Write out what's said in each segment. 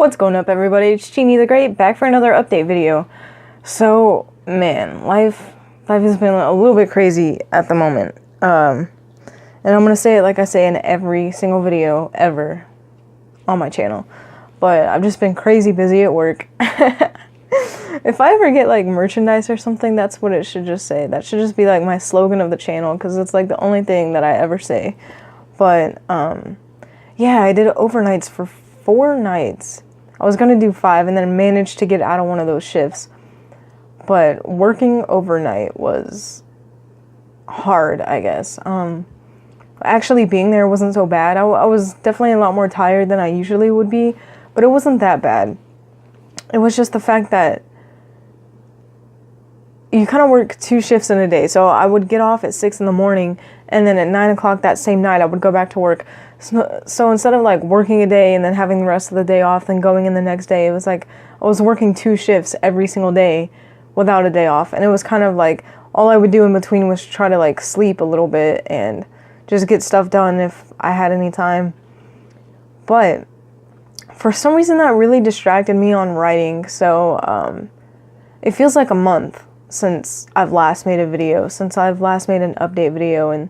What's going up, everybody? It's Genie the Great, back for another update video. So, man, life has been a little bit crazy at the moment. And I'm gonna say it like I say in every single video ever on my channel. But I've just been crazy busy at work. If I ever get like merchandise or something, that's what it should just say. That should just be like my slogan of the channel, because it's like the only thing that I ever say. But yeah, I did overnights for 4 nights. I was gonna do 5 and then managed to get out of one of those shifts. But working overnight was hard, I guess. Actually being there wasn't so bad. I was definitely a lot more tired than I usually would be, but it wasn't that bad. It was just the fact that you kind of work 2 shifts in a day. So I would get off at 6 in the morning, and then at 9 o'clock that same night I would go back to work. So instead of like working a day and then having the rest of the day off, then going in the next day, it was like I was working 2 shifts every single day without a day off. And it was kind of like all I would do in between was try to like sleep a little bit and just get stuff done if I had any time. But for some reason that really distracted me on writing. So it feels like a month since I've last made a video, since I've last made an update video, and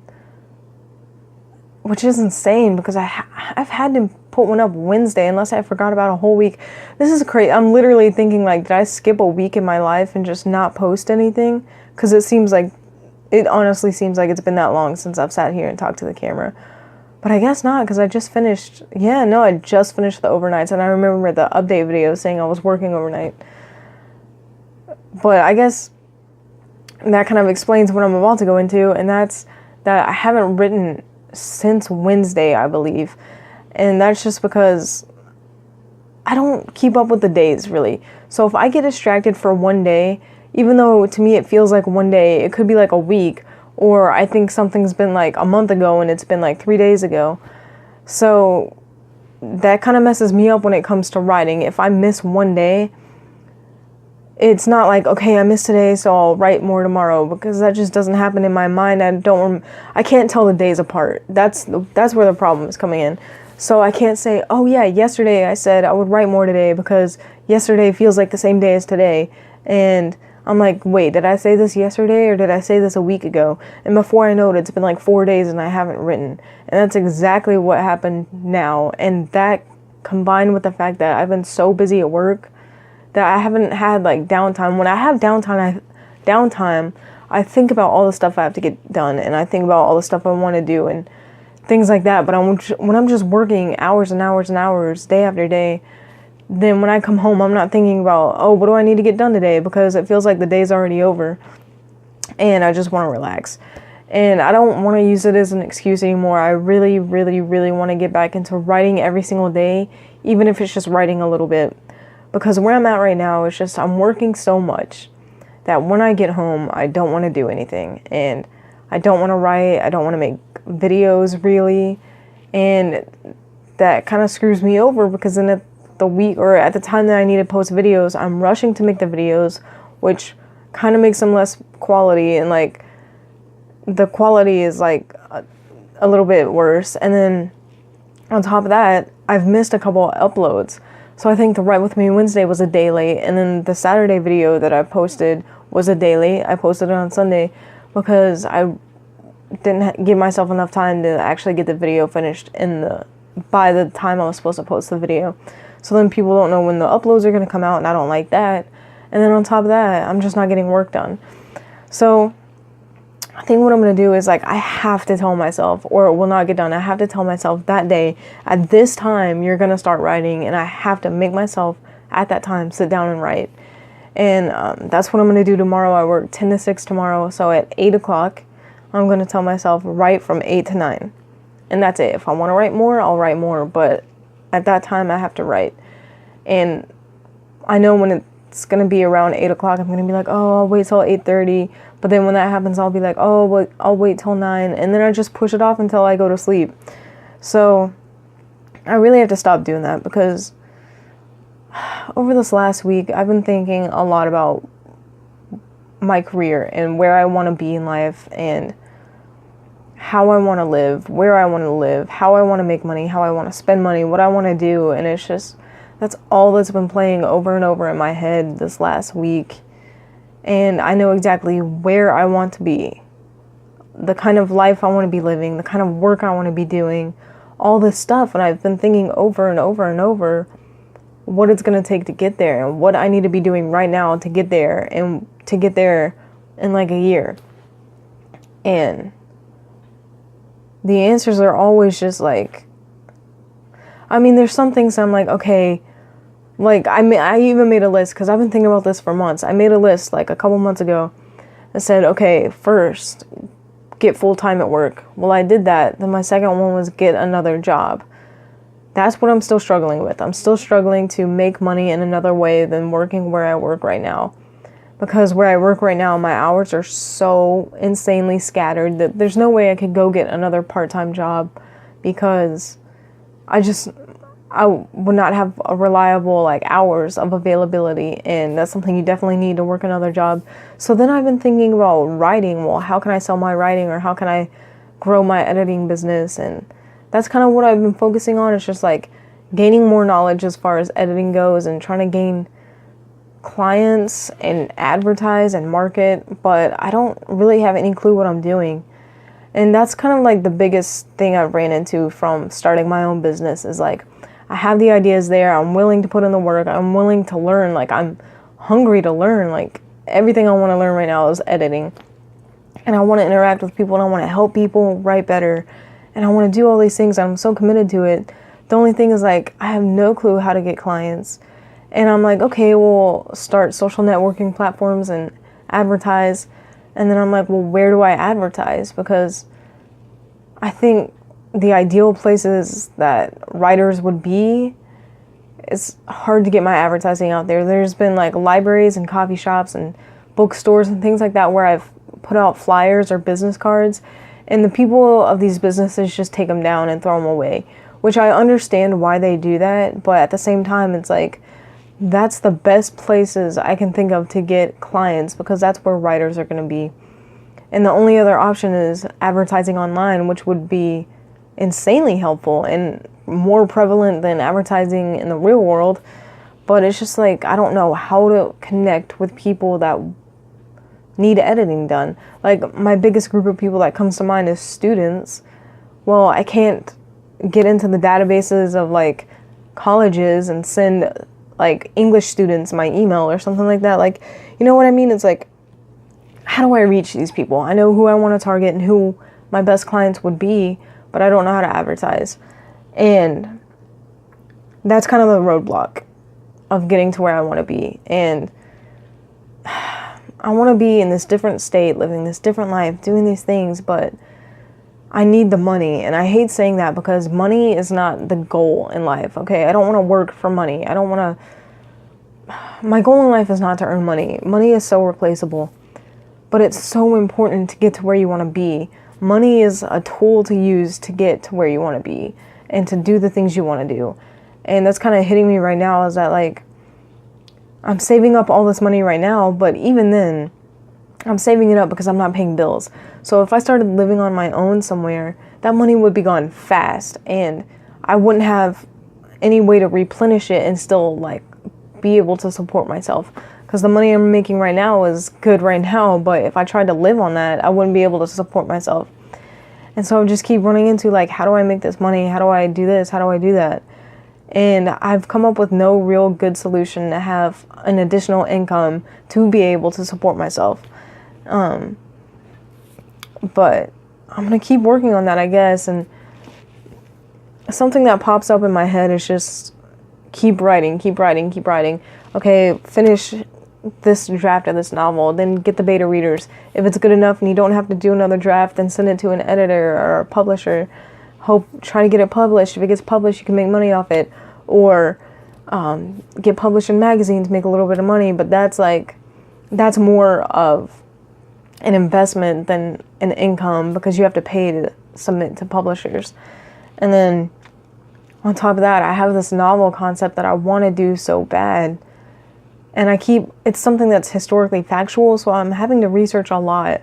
which is insane because I've had to put one up Wednesday unless I forgot about a whole week. This is crazy. I'm literally thinking like, did I skip a week in my life and just not post anything? Because it honestly seems like it's been that long since I've sat here and talked to the camera. But I guess not, because I just finished, I just finished the overnights, and I remember the update video saying I was working overnight. But I guess that kind of explains what I'm about to go into, and that's that I haven't written since Wednesday, I believe. And that's just because I don't keep up with the days, really. So if I get distracted for one day, even though to me it feels like one day, it could be like a week, or I think something's been like a month ago and it's been like 3 days ago. So that kind of messes me up when it comes to writing. If I miss one day, it's not like, okay, I missed today, so I'll write more tomorrow, because that just doesn't happen in my mind. I can't tell the days apart. That's where the problem is coming in. So I can't say, oh yeah, yesterday I said I would write more today because yesterday feels like the same day as today. And I'm like, wait, did I say this yesterday or did I say this a week ago? And before I know it, it's been like 4 days and I haven't written. And that's exactly what happened now. And that combined with the fact that I've been so busy at work that I haven't had like downtime. When I have downtime, I think about all the stuff I have to get done, and I think about all the stuff I want to do and things like that. But when I'm just working hours and hours and hours, day after day, then when I come home, I'm not thinking about, oh, what do I need to get done today? Because it feels like the day's already over, and I just want to relax. And I don't want to use it as an excuse anymore. I really, really, really want to get back into writing every single day, even if it's just writing a little bit. Because where I'm at right now is just I'm working so much that when I get home, I don't want to do anything. And I don't want to write. I don't want to make videos, really. And that kind of screws me over, because then at the time that I need to post videos, I'm rushing to make the videos, which kind of makes them less quality. And like the quality is like a little bit worse. And then on top of that, I've missed a couple of uploads. So I think the Write With Me Wednesday was a day late, and then the Saturday video that I posted was a day late. I posted it on Sunday because I didn't give myself enough time to actually get the video finished by the time I was supposed to post the video. So then people don't know when the uploads are going to come out, and I don't like that. And then on top of that, I'm just not getting work done. So I think what I'm going to do is like, I have to tell myself, or it will not get done. I have to tell myself that day, at this time, you're going to start writing, and I have to make myself at that time sit down and write. And that's what I'm going to do tomorrow. I work 10 to 6 tomorrow. So at 8 o'clock, I'm going to tell myself write from 8 to 9. And that's it. If I want to write more, I'll write more. But at that time, I have to write. And I know when it's going to be around 8 o'clock, I'm going to be like, oh, I'll wait till 8:30. But then when that happens, I'll be like, oh, well, I'll wait till 9. And then I just push it off until I go to sleep. So I really have to stop doing that, because over this last week, I've been thinking a lot about my career and where I want to be in life and how I want to live, where I want to live, how I want to make money, how I want to spend money, what I want to do. And it's just, That's all that's been playing over and over in my head this last week. And I know exactly where I want to be, the kind of life I want to be living, the kind of work I want to be doing, all this stuff. And I've been thinking over and over and over what it's going to take to get there and what I need to be doing right now to get there, and to get there in like a year. And the answers are always just like, I mean, there's some things I'm like, okay, like I even made a list because I've been thinking about this for months. I made a list like a couple months ago that said, okay, first, get full-time at work. Well, I did that. Then my second one was get another job. That's what I'm still struggling with. I'm still struggling to make money in another way than working where I work right now. Because where I work right now, my hours are so insanely scattered that there's no way I could go get another part-time job, because I would not have a reliable like hours of availability, and that's something you definitely need to work another job. So then I've been thinking about writing. Well, how can I sell my writing, or how can I grow my editing business? And that's kind of what I've been focusing on. It's just like gaining more knowledge as far as editing goes, and trying to gain clients and advertise and market, but I don't really have any clue what I'm doing. And that's kind of like the biggest thing I've ran into from starting my own business, is like, I have the ideas there, I'm willing to put in the work, I'm willing to learn, like I'm hungry to learn. Like everything I want to learn right now is editing, and I want to interact with people, and I want to help people write better, and I want to do all these things. I'm so committed to it. The only thing is like, I have no clue how to get clients. And I'm like, okay, we'll start social networking platforms and advertise. And then I'm like, well, where do I advertise? Because I think the ideal places that writers would be, it's hard to get my advertising out there. There's been like libraries and coffee shops and bookstores and things like that where I've put out flyers or business cards, and the people of these businesses just take them down and throw them away, which I understand why they do that. But at the same time, it's like, that's the best places I can think of to get clients, because that's where writers are going to be. And the only other option is advertising online, which would be insanely helpful and more prevalent than advertising in the real world. But it's just like, I don't know how to connect with people that need editing done. Like my biggest group of people that comes to mind is students. Well, I can't get into the databases of like colleges and send like English students my email or something like that. Like, you know what I mean? It's like, how do I reach these people? I know who I want to target and who my best clients would be, but I don't know how to advertise. And that's kind of the roadblock of getting to where I want to be. And I want to be in this different state, living this different life, doing these things, but I need the money. And I hate saying that, because money is not the goal in life, okay? I don't want to work for money. I don't want to... My goal in life is not to earn money. Money is so replaceable. But it's so important to get to where you want to be. Money is a tool to use to get to where you want to be and to do the things you want to do. And that's kind of hitting me right now, is that like, I'm saving up all this money right now, but even then, I'm saving it up because I'm not paying bills. So if I started living on my own somewhere, that money would be gone fast, and I wouldn't have any way to replenish it and still like be able to support myself. Because the money I'm making right now is good right now, but if I tried to live on that, I wouldn't be able to support myself. And so I just keep running into like, how do I make this money? How do I do this? How do I do that? And I've come up with no real good solution to have an additional income to be able to support myself. But I'm going to keep working on that, I guess. And something that pops up in my head is just keep writing. Okay, finish this draft of this novel, then get the beta readers. If it's good enough and you don't have to do another draft, then send it to an editor or a publisher. Try to get it published. If it gets published, you can make money off it. Or get published in magazines, make a little bit of money. But that's more of an investment than an income, because you have to pay to submit to publishers. And then on top of that, I have this novel concept that I want to do so bad. And it's something that's historically factual, so I'm having to research a lot.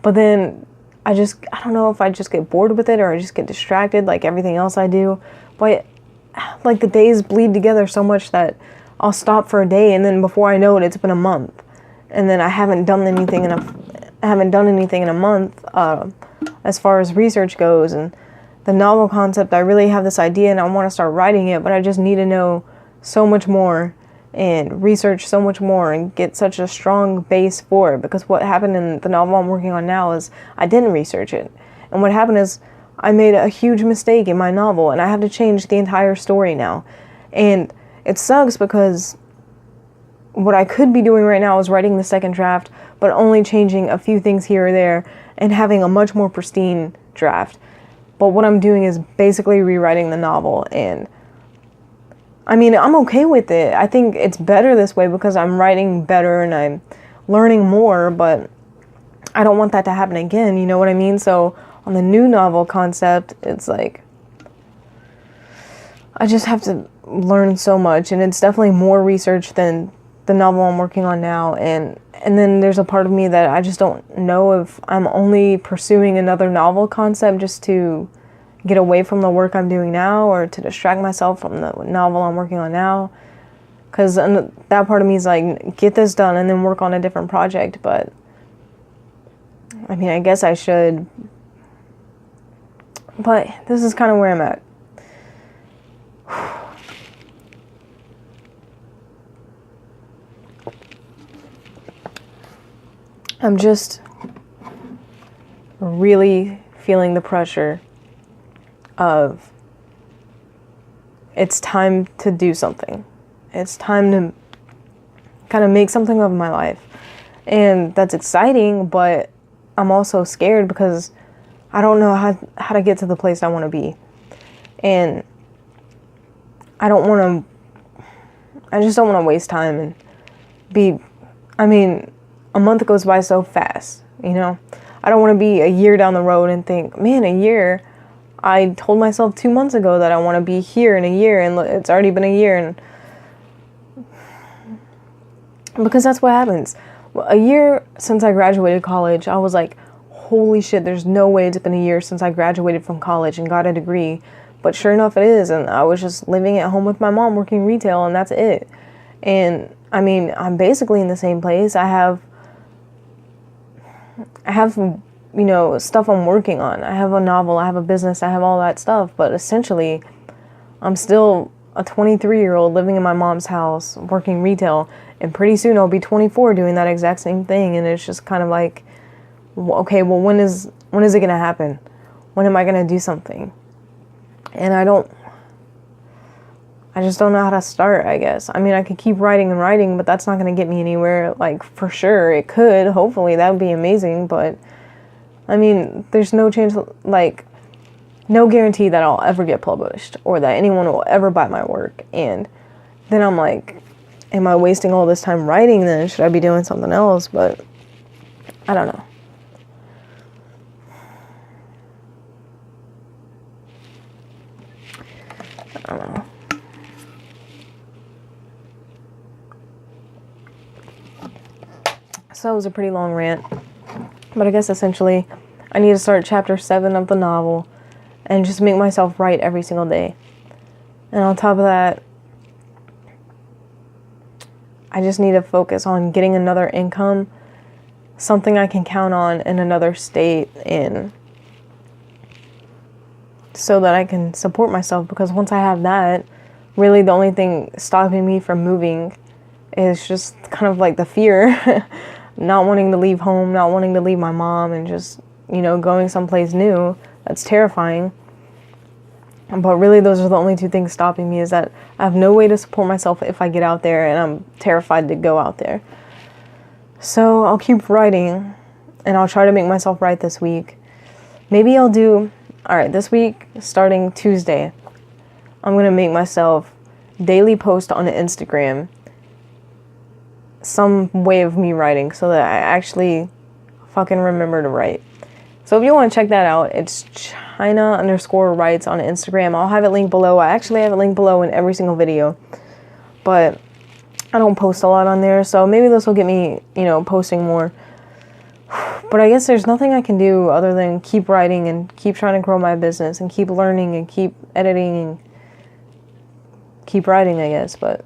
But then I don't know if I just get bored with it or I just get distracted like everything else I do. But like the days bleed together so much that I'll stop for a day, and then before I know it, it's been a month, and then I haven't done anything in a month as far as research goes. And the novel concept, I really have this idea and I want to start writing it, but I just need to know so much more and research so much more and get such a strong base for it, because what happened in the novel I'm working on now is I didn't research it. And what happened is I made a huge mistake in my novel and I have to change the entire story now. And it sucks because what I could be doing right now is writing the second draft, but only changing a few things here or there and having a much more pristine draft. But what I'm doing is basically rewriting the novel, and I mean, I'm okay with it. I think it's better this way because I'm writing better and I'm learning more, but I don't want that to happen again, you know what I mean? So on the new novel concept, it's like I just have to learn so much, and it's definitely more research than the novel I'm working on now. And then there's a part of me that I just don't know if I'm only pursuing another novel concept just to get away from the work I'm doing now, or to distract myself from the novel I'm working on now. Because that part of me is like, get this done and then work on a different project. But I mean, I guess I should. But this is kind of where I'm at. I'm just really feeling the pressure of it's time to do something. It's time to kind of make something of my life. And that's exciting, but I'm also scared because I don't know how to get to the place I want to be. And I just don't want to waste time and a month goes by so fast, you know? I don't want to be a year down the road and think, man, a year, I told myself 2 months ago that I want to be here in a year, and it's already been a year. And because that's what happens. A year since I graduated college, I was like, holy shit, there's no way it's been a year since I graduated from college and got a degree. But sure enough, it is. And I was just living at home with my mom, working retail, and that's it. And I mean, I'm basically in the same place. I have, you know, stuff I'm working on. I have a novel, I have a business, I have all that stuff. But essentially, I'm still a 23-year-old living in my mom's house, working retail. And pretty soon I'll be 24 doing that exact same thing. And it's just kind of like, okay, well, when is it going to happen? When am I going to do something? And I just don't know how to start, I guess. I mean, I could keep writing and writing, but that's not going to get me anywhere. Like, for sure, it could. Hopefully, that would be amazing. But, I mean, there's no chance, like, no guarantee that I'll ever get published or that anyone will ever buy my work. And then I'm like, am I wasting all this time writing then? Should I be doing something else? But I don't know. I don't know. So that was a pretty long rant. But I guess essentially I need to start chapter 7 of the novel and just make myself write every single day. And on top of that, I just need to focus on getting another income, something I can count on in another state, and so that I can support myself, because once I have that, really the only thing stopping me from moving is just kind of like the fear, not wanting to leave home, not wanting to leave my mom, and just, you know, going someplace new. That's terrifying. But really, those are the only two things stopping me, is that I have no way to support myself if I get out there, and I'm terrified to go out there. So I'll keep writing, and I'll try to make myself write this week. Maybe I'll do, alright, this week, starting Tuesday, I'm going to make myself daily post on Instagram some way of me writing so that I actually fucking remember to write. So if you want to check that out, it's China_writes on Instagram. I'll have it linked below. I actually have it linked below in every single video, but I don't post a lot on there, so maybe this will get me, you know, posting more. But I guess there's nothing I can do other than keep writing and keep trying to grow my business and keep learning and keep editing keep writing, I guess. But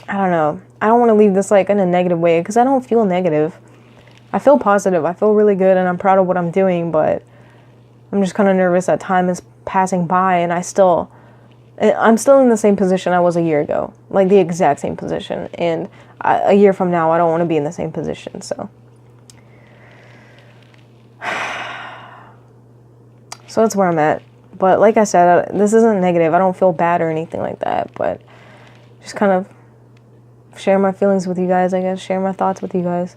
I don't know. I don't want to leave this like in a negative way because I don't feel negative. I feel positive. I feel really good and I'm proud of what I'm doing, but I'm just kind of nervous that time is passing by and I'm still in the same position I was a year ago, like the exact same position. And a year from now, I don't want to be in the same position. So that's where I'm at. But like I said, this isn't negative. I don't feel bad or anything like that, but just kind of share my feelings with you guys, I guess, share my thoughts with you guys.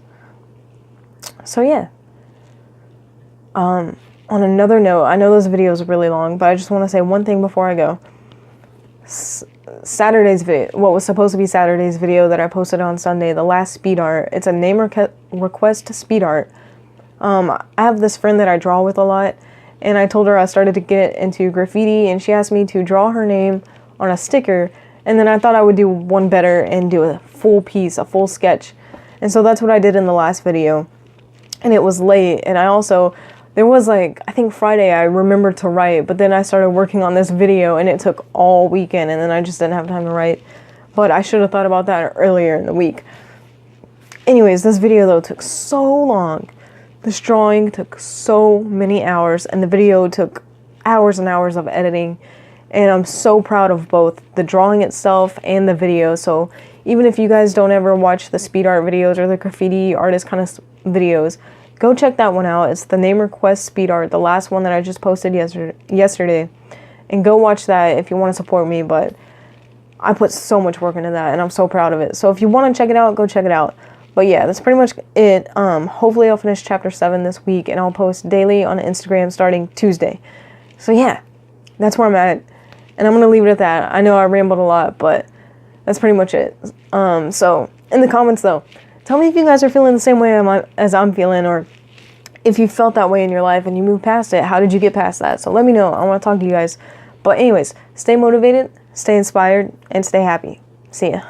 So yeah. On another note, I know this video is really long, but I just want to say one thing before I go. Saturday's video, what was supposed to be Saturday's video that I posted on Sunday, the last speed art, it's a name request speed art. I have this friend that I draw with a lot, and I told her I started to get into graffiti, and she asked me to draw her name on a sticker, and then I thought I would do one better and do a full piece, a full sketch. And so that's what I did in the last video. And it was late, and there was like, I think Friday I remembered to write, but then I started working on this video and it took all weekend and then I just didn't have time to write. But I should have thought about that earlier in the week. Anyways, this video though took so long. This drawing took so many hours and the video took hours and hours of editing. And I'm so proud of both the drawing itself and the video. So even if you guys don't ever watch the speed art videos or the graffiti artist kind of videos, go check that one out. It's the name request speed art, the last one that I just posted yesterday. And go watch that if you want to support me, but I put so much work into that and I'm so proud of it. So if you want to check it out, go check it out. But yeah, that's pretty much it. Hopefully I'll finish chapter 7 this week and I'll post daily on Instagram starting Tuesday. So yeah, that's where I'm at. And I'm going to leave it at that. I know I rambled a lot, but that's pretty much it. So in the comments though, tell me if you guys are feeling the same way as I'm feeling, or if you felt that way in your life and you moved past it. How did you get past that? So let me know. I want to talk to you guys. But anyways, stay motivated, stay inspired, and stay happy. See ya.